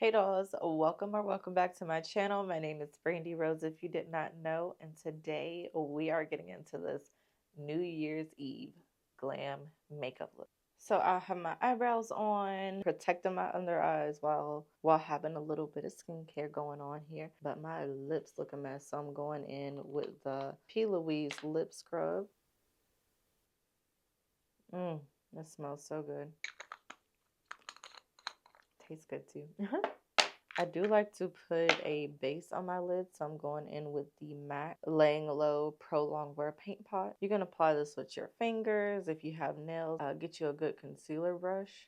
Hey dolls, welcome or welcome back to my channel. My name is Brandi Rose if you did not know, and today we are getting into this New Year's Eve glam makeup look. So I have my eyebrows on, protecting my under eyes while having a little bit of skincare going on here. But my lips look a mess, so I'm going in with the P. Louise lip scrub. That smells so good. Tastes good too. I do like to put a base on my lid, so I'm going in with the MAC Laying Low Pro Longwear Paint Pot. You can apply this with your fingers. If you have nails, get you a good concealer brush.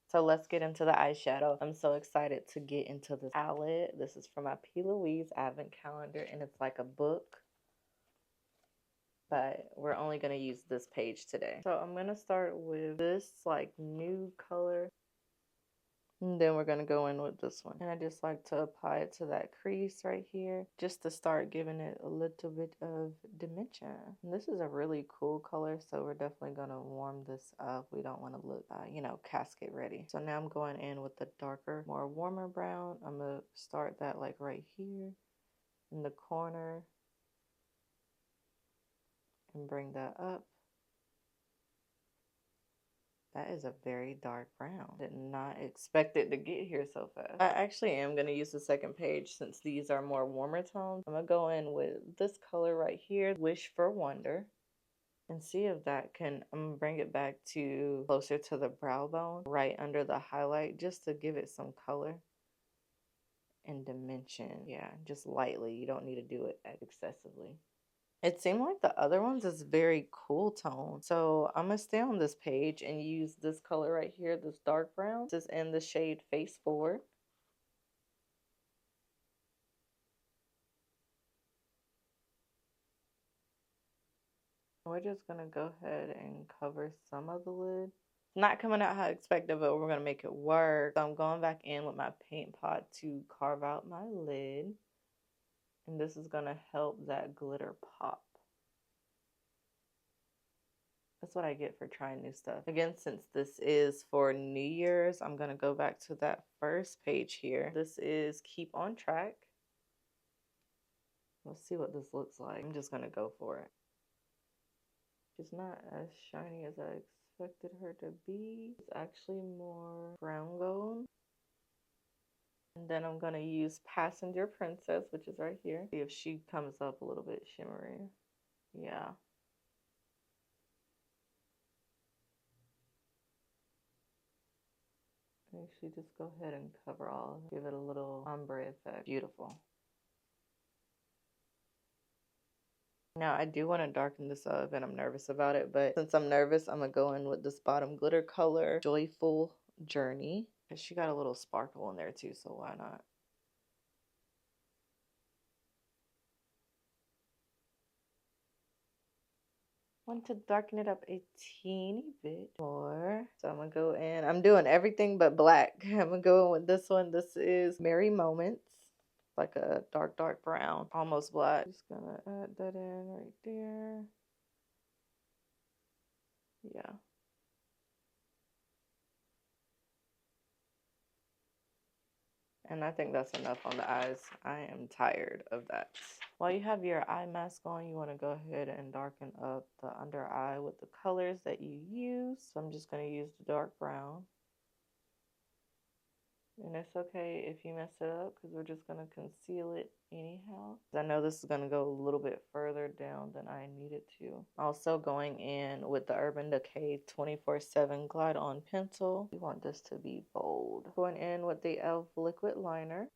So let's get into the eyeshadow. I'm so excited to get into this palette. This is from my P. Louise Advent Calendar, and it's like a book. But we're only going to use this page today. So I'm going to start with this like nude color. And then we're going to go in with this one. And I just like to apply it to that crease right here just to start giving it a little bit of dimension. And this is a really cool color, so we're definitely going to warm this up. We don't want to look, casket ready. So now I'm going in with the darker, more warmer brown. I'm going to start that like right here in the corner and bring that up. That is a very dark brown. Did not expect it to get here so fast. I actually am going to use the second page since these are more warmer tones. I'm going to go in with this color right here, Wish for Wonder, and see if that can, I'm going to bring it back to closer to the brow bone, right under the highlight, just to give it some color and dimension. Yeah, just lightly. You don't need to do it excessively. It seemed like the other ones is very cool tone. So I'm going to stay on this page and use this color right here, this dark brown. This is in the shade Face Forward. We're just going to go ahead and cover some of the lid. Not coming out how I expected, but we're going to make it work. So I'm going back in with my paint pot to carve out my lid. And this is going to help that glitter pop. That's what I get for trying new stuff. Again, since this is for New Year's, I'm going to go back to that first page here. This is Keep on Track. Let's see what this looks like. I'm just going to go for it. She's not as shiny as I expected her to be. It's actually more brown gold. And then I'm going to use Passenger Princess, which is right here. See if she comes up a little bit shimmery. Yeah. Actually, just go ahead and cover all. Give it a little ombre effect. Beautiful. Now, I do want to darken this up, and I'm nervous about it, but since I'm nervous, I'm going to go in with this bottom glitter color, Joyful Journey. And she got a little sparkle in there, too, so why not? Want to darken it up a teeny bit more. So I'm going to go in. I'm doing everything but black. I'm going to go in with this one. This is Merry Moments. Like a dark, dark brown. Almost black. Just going to add that in right there. Yeah. And I think that's enough on the eyes. I am tired of that. While you have your eye mask on, you want to go ahead and darken up the under eye with the colors that you use. So I'm just going to use the dark brown. And it's okay if you mess it up because we're just going to conceal it anyhow. I know this is going to go a little bit further down than I need it to. Also going in with the Urban Decay 24/7 Glide On Pencil. We want this to be bold. Going in with the e.l.f. Liquid Liner.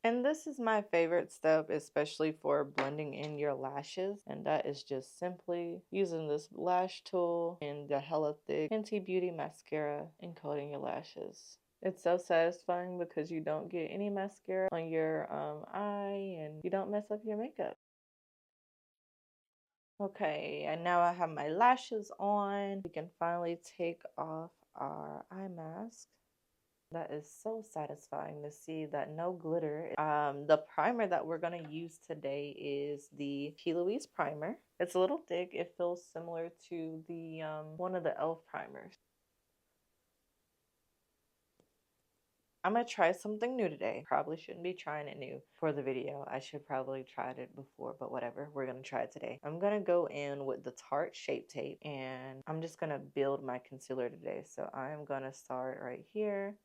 And this is my favorite step, especially for blending in your lashes. And that is just simply using this lash tool and the Hella Thick Fenty Beauty Mascara and coating your lashes. It's so satisfying because you don't get any mascara on your eye and you don't mess up your makeup. Okay, and now I have my lashes on. We can finally take off our eye mask. That is so satisfying to see that no glitter. The primer that we're going to use today is the P. Louise primer. It's a little thick. It feels similar to the one of the e.l.f. primers. I'm going to try something new today. Probably shouldn't be trying it new for the video. I should probably tried it before, but whatever. We're going to try it today. I'm going to go in with the Tarte Shape Tape, and I'm just going to build my concealer today. So I'm going to start right here,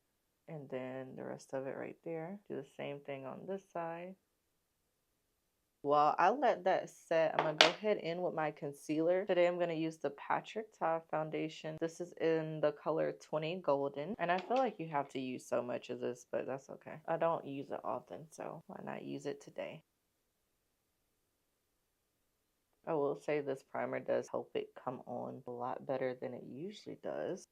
and then the rest of it right there. Do the same thing on this side. While I let that set, I'm going to go ahead in with my concealer. Today I'm going to use the Patrick Ta foundation. This is in the color 20 Golden. And I feel like you have to use so much of this, but that's okay. I don't use it often, so why not use it today? I will say this primer does help it come on a lot better than it usually does.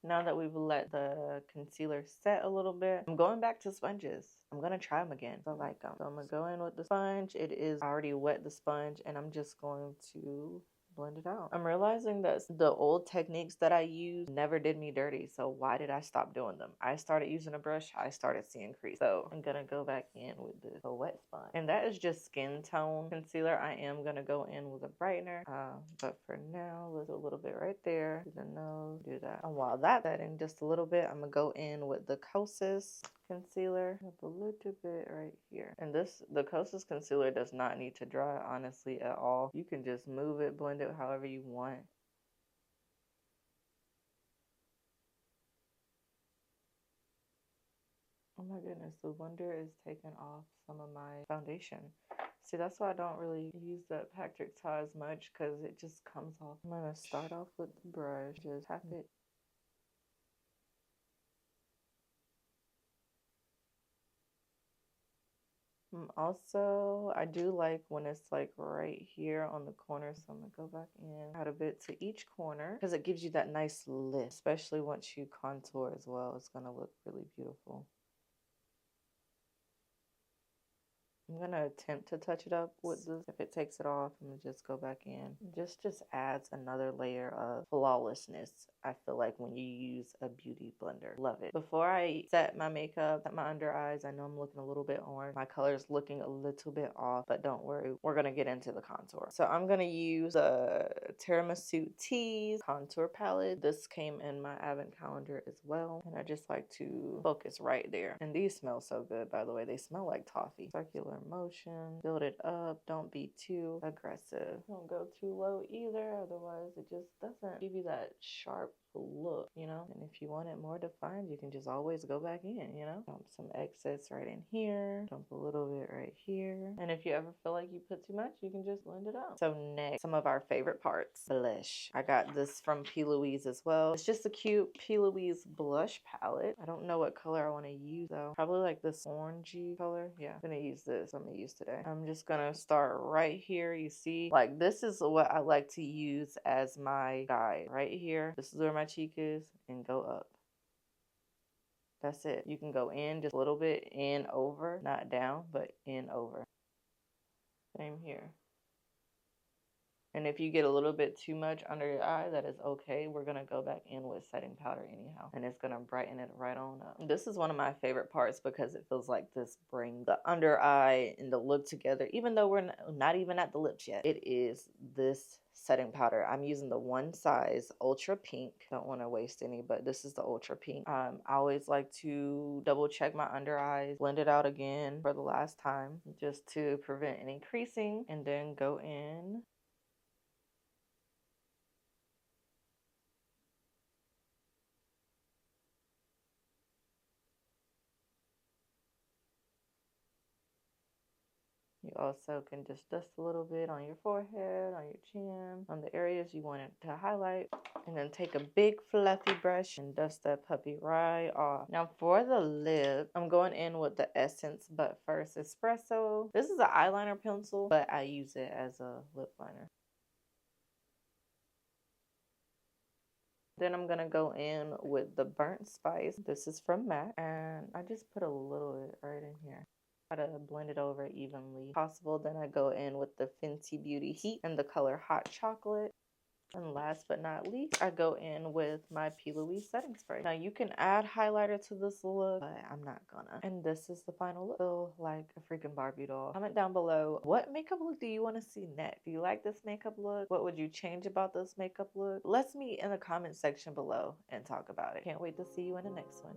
Now that we've let the concealer set a little bit, I'm going back to sponges. I'm going to try them again. I like them. So I'm going to go in with the sponge. It is already wet, the sponge, and I'm just going to blend it out. I'm realizing that the old techniques that I used never did me dirty. So why did I stop doing them? I started using a brush. I started seeing crease. So I'm going to go back in with the wet sponge. And that is just skin tone concealer. I am going to go in with a brightener. But for now, let's do a little bit right there. Do the nose, do that. And while that's setting just a little bit, I'm going to go in with the Kosas concealer a little bit right here. And the Kosas concealer does not need to dry, honestly, at all. You can just move it, blend it however you want. Oh my goodness, the blender is taking off some of my foundation. See, that's why I don't really use that Patrick Ta as much, because it just comes off. I'm going to start off with the brush, just tap it. Also, I do like when it's like right here on the corner, so I'm gonna go back in, add a bit to each corner because it gives you that nice lift, especially once you contour as well. It's gonna look really beautiful. I'm gonna attempt to touch it up with this. If it takes it off, I'm gonna just go back in. Just adds another layer of flawlessness, I feel like, when you use a beauty blender. Love it. Before I set my makeup, set my under eyes, I know I'm looking a little bit orange. My color is looking a little bit off, but don't worry, we're gonna get into the contour. So I'm gonna use a Tiramisu Tease contour palette. This came in my advent calendar as well, and I just like to focus right there. And these smell so good, by the way. They smell like toffee. Circular motion, build it up, don't be too aggressive, don't go too low either, otherwise it just doesn't give you that sharp look, you know. And if you want it more defined, you can just always go back in, you know. Dump some excess right in here, dump a little bit right here, and if you ever feel like you put too much, you can just blend it out. So next, some of our favorite parts, blush. I got this from P. Louise as well. It's just a cute P. Louise blush palette. I don't know what color I want to use though. Probably like this orangey color. Yeah, I'm gonna use this. I'm gonna use today. I'm just gonna start right here. You see, like, this is what I like to use as my guide right here. This is where my cheek is, and go up. That's it. You can go in just a little bit, in over, not down, but in over. Same here. And if you get a little bit too much under your eye, that is okay. We're going to go back in with setting powder anyhow. And it's going to brighten it right on up. This is one of my favorite parts because it feels like this brings the under eye and the look together. Even though we're not even at the lips yet. It is this setting powder. I'm using the one size ultra pink. Don't want to waste any, but this is the ultra pink. I always like to double check my under eyes, blend it out again for the last time just to prevent any creasing, and then go in. You also can just dust a little bit on your forehead, on your chin, on the areas you want it to highlight. And then take a big fluffy brush and dust that puppy right off. Now for the lip, I'm going in with the Essence But First Espresso. This is an eyeliner pencil, but I use it as a lip liner. Then I'm going to go in with the Burnt Spice. This is from MAC. And I just put a little bit right in here. Try to blend it over evenly possible. Then I go in with the Fenty Beauty Heat and the color Hot Chocolate. And last but not least, I go in with my P. Louise setting spray. Now you can add highlighter to this look, but I'm not gonna. And this is the final look. Feel like a freaking Barbie doll. Comment down below, what makeup look do you want to see next? Do you like this makeup look? What would you change about this makeup look? Let's meet in the comment section below and talk about it. Can't wait to see you in the next one.